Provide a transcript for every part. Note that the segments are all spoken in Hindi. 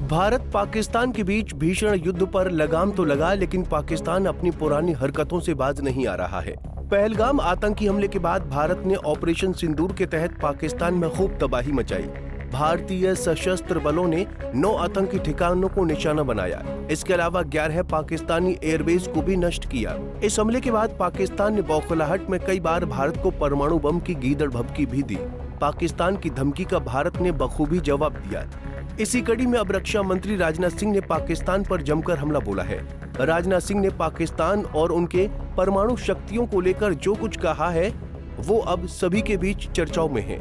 भारत पाकिस्तान के बीच भीषण युद्ध पर लगाम तो लगा, लेकिन पाकिस्तान अपनी पुरानी हरकतों से बाज नहीं आ रहा है। पहलगाम आतंकी हमले के बाद भारत ने ऑपरेशन सिंदूर के तहत पाकिस्तान में खूब तबाही मचाई। भारतीय सशस्त्र बलों ने 9 आतंकी ठिकानों को निशाना बनाया। इसके अलावा 11 पाकिस्तानी एयरबेस को भी नष्ट किया। इस हमले के बाद पाकिस्तान ने बौखलाहट में कई बार भारत को परमाणु बम की गीदड़ भभकी भी दी। पाकिस्तान की धमकी का भारत ने बखूबी जवाब दिया। इसी कड़ी में अब रक्षा मंत्री राजनाथ सिंह ने पाकिस्तान पर जमकर हमला बोला है। राजनाथ सिंह ने पाकिस्तान और उनके परमाणु शक्तियों को लेकर जो कुछ कहा है वो अब सभी के बीच चर्चाओं में है।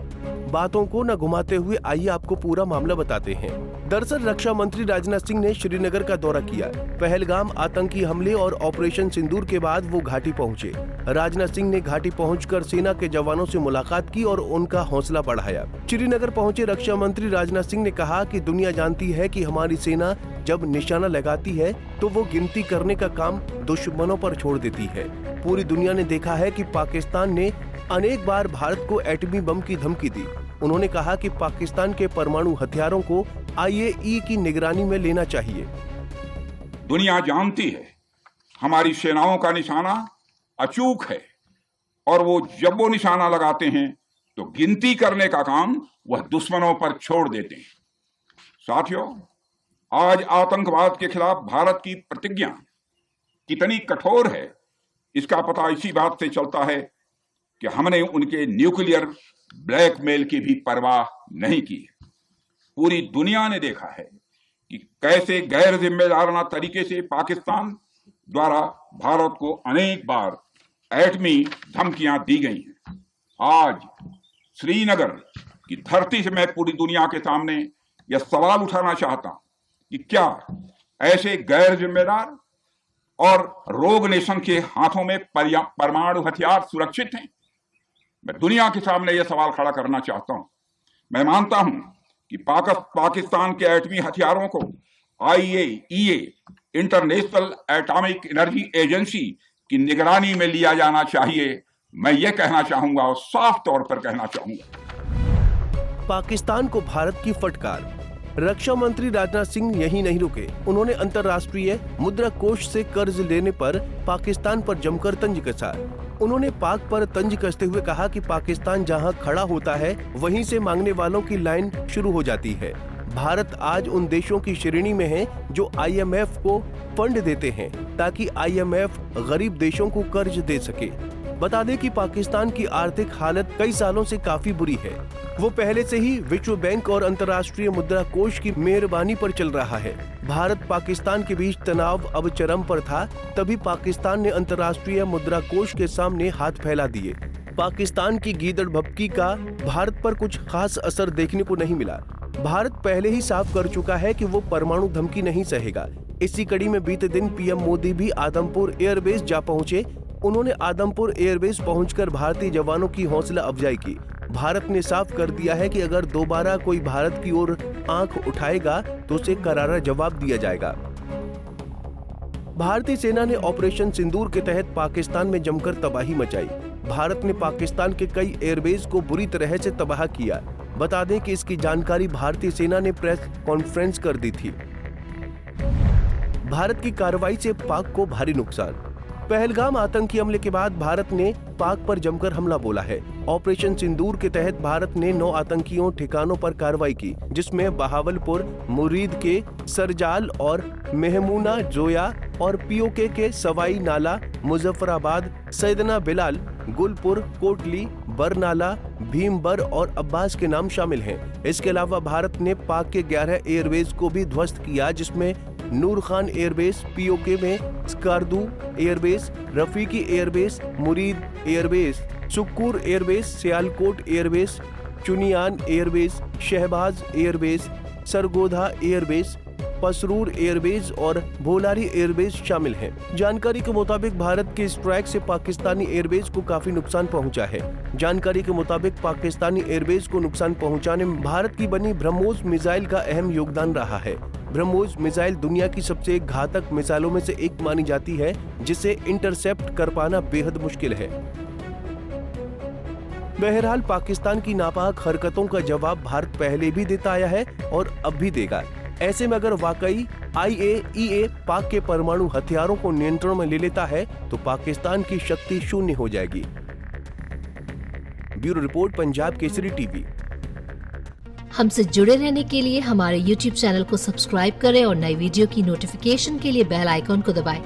बातों को न घुमाते हुए आइए आपको पूरा मामला बताते हैं। दरअसल रक्षा मंत्री राजनाथ सिंह ने श्रीनगर का दौरा किया। पहलगाम आतंकी हमले और ऑपरेशन सिंदूर के बाद वो घाटी पहुंचे। राजनाथ सिंह ने घाटी पहुंचकर सेना के जवानों से मुलाकात की और उनका हौसला बढ़ाया। श्रीनगर पहुंचे रक्षा मंत्री राजनाथ सिंह ने कहा कि दुनिया जानती है कि हमारी सेना जब निशाना लगाती है तो वो गिनती करने का काम दुश्मनों पर छोड़ देती है। पूरी दुनिया ने देखा है कि पाकिस्तान ने अनेक बार भारत को एटमी बम की धमकी दी। उन्होंने कहा कि पाकिस्तान के परमाणु हथियारों को IAEA की निगरानी में लेना चाहिए। दुनिया जानती है हमारी सेनाओं का निशाना अचूक है और जब वो निशाना लगाते हैं तो गिनती करने का काम वह दुश्मनों पर छोड़ देते हैं। साथियों, आज आतंकवाद के खिलाफ भारत की प्रतिज्ञा कितनी कठोर है इसका पता इसी बात से चलता है कि हमने उनके न्यूक्लियर ब्लैकमेल की भी परवाह नहीं की। पूरी दुनिया ने देखा है कि कैसे गैर जिम्मेदाराना तरीके से पाकिस्तान द्वारा भारत को अनेक बार एटमी धमकियां दी गई हैं। आज श्रीनगर की धरती से मैं पूरी दुनिया के सामने यह सवाल उठाना चाहता हूं कि क्या ऐसे गैर जिम्मेदार और रोग नेशन के हाथों में परमाणु हथियार सुरक्षित हैं? मैं दुनिया के सामने यह सवाल खड़ा करना चाहता हूं। मैं मानता हूं कि पाकिस्तान के एटमी हथियारों को IAEA international atomic energy agency की निगरानी में लिया जाना चाहिए। मैं ये कहना चाहूंगा और साफ तौर पर कहना चाहूंगा। पाकिस्तान को भारत की फटकार। रक्षा मंत्री राजनाथ सिंह यही नहीं रुके। उन्होंने अंतर्राष्ट्रीय मुद्रा कोष से कर्ज लेने पर पाकिस्तान पर जमकर तंज कसा। उन्होंने पाक पर तंज कसते हुए कहा कि पाकिस्तान जहां खड़ा होता है वहीं से मांगने वालों की लाइन शुरू हो जाती है। भारत आज उन देशों की श्रेणी में है जो IMF को फंड देते हैं ताकि IMF गरीब देशों को कर्ज दे सके। बता दें कि पाकिस्तान की आर्थिक हालत कई सालों से काफी बुरी है। वो पहले से ही विश्व बैंक और अंतर्राष्ट्रीय मुद्रा कोष की मेहरबानी पर चल रहा है। भारत पाकिस्तान के बीच तनाव अब चरम पर था, तभी पाकिस्तान ने अंतर्राष्ट्रीय मुद्रा कोष के सामने हाथ फैला दिए। पाकिस्तान की गीदड़ भभकी का भारत पर कुछ खास असर देखने को नहीं मिला। भारत पहले ही साफ कर चुका है कि वो परमाणु धमकी नहीं सहेगा। इसी कड़ी में बीते दिन PM मोदी भी आदमपुर एयरबेस जा पहुंचे। उन्होंने आदमपुर एयरबेस पहुंचकर भारतीय जवानों की हौसला अफजाई की। भारत ने साफ कर दिया है कि अगर दोबारा कोई भारत की ओर आंख उठाएगा तो उसे करारा जवाब दिया जाएगा। भारतीय सेना ने ऑपरेशन सिंदूर के तहत पाकिस्तान में जमकर तबाही मचाई। भारत ने पाकिस्तान के कई एयरबेस को बुरी तरह से तबाह किया। बता दें कि इसकी जानकारी भारतीय सेना ने प्रेस कॉन्फ्रेंस कर दी थी। भारत की कार्रवाई से पाक को भारी नुकसान। पहलगाम आतंकी हमले के बाद भारत ने पाक पर जमकर हमला बोला है। ऑपरेशन सिंदूर के तहत भारत ने 9 आतंकियों ठिकानों पर कार्रवाई की, जिसमें बहावलपुर, मुरीद के सरजाल और मेहमूना जोया और POK के सवाई नाला, मुजफ्फराबाद, सैदना बिलाल, गुलपुर, कोटली, बरनाला, भीमबर और अब्बास के नाम शामिल हैं। इसके अलावा भारत ने पाक के 11 एयरबेस को भी ध्वस्त किया, जिसमें नूर खान एयरबेस, POK में Skardu airbase, Rafiqui airbase, Murid airbase, Sukkur airbase, Sialkot airbase, Chunian airbase, Shahbaz airbase, Sargodha airbase, Pasrur airbase और भोलारी एयरबेस शामिल हैं। जानकारी के मुताबिक भारत के स्ट्राइक से पाकिस्तानी एयरबेस को काफी नुकसान पहुंचा है। जानकारी के मुताबिक पाकिस्तानी एयरबेस को नुकसान पहुंचाने में भारत की बनी ब्रह्मोस मिसाइल का अहम योगदान रहा है। ब्रह्मोस मिसाइल दुनिया की सबसे घातक मिसाइलों में से एक मानी जाती है, जिसे इंटरसेप्ट कर पाना बेहद मुश्किल है। बहरहाल पाकिस्तान की नापाक हरकतों का जवाब भारत पहले भी देता आया है और अब भी देगा। ऐसे में अगर वाकई IAEA पाक के परमाणु हथियारों को नियंत्रण में ले लेता है तो पाकिस्तान की शक्ति शून्य हो जाएगी। Bureau report, Punjab Kesari TV. हमसे जुड़े रहने के लिए हमारे YouTube चैनल को सब्सक्राइब करें और नई वीडियो की नोटिफिकेशन के लिए बेल आइकॉन को दबाएं।